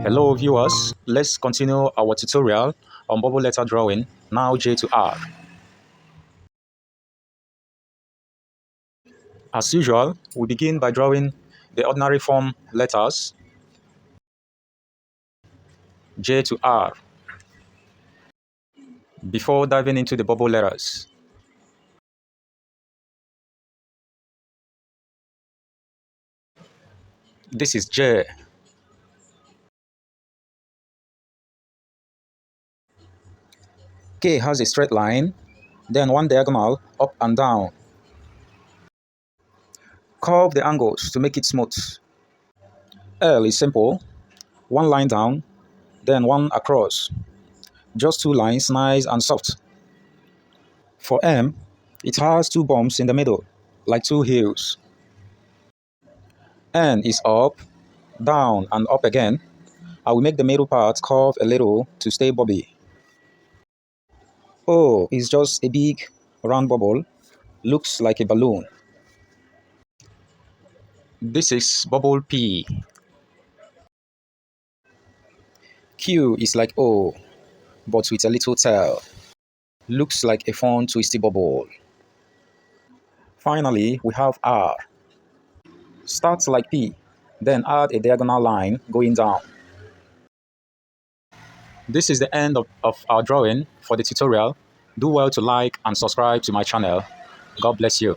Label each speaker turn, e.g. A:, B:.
A: Hello viewers, let's continue our tutorial on bubble letter drawing, now J to R. As usual, we begin by drawing the ordinary form letters J to R before diving into the bubble letters. This is J. K has a straight line, then one diagonal up and down. Curve the angles to make it smooth. L is simple, one line down, then one across. Just two lines, nice and soft. For M, it has two bumps in the middle, like two hills. N is up, down and up again. I will make the middle part curve a little to stay bobbly. O is just a big round bubble, looks like a balloon. This is bubble P. Q is like O, but with a little tail. Looks like a fun twisty bubble. Finally, we have R. Starts like P, then add a diagonal line going down. This is the end of our drawing for the tutorial. Do well to like and subscribe to my channel. God bless you.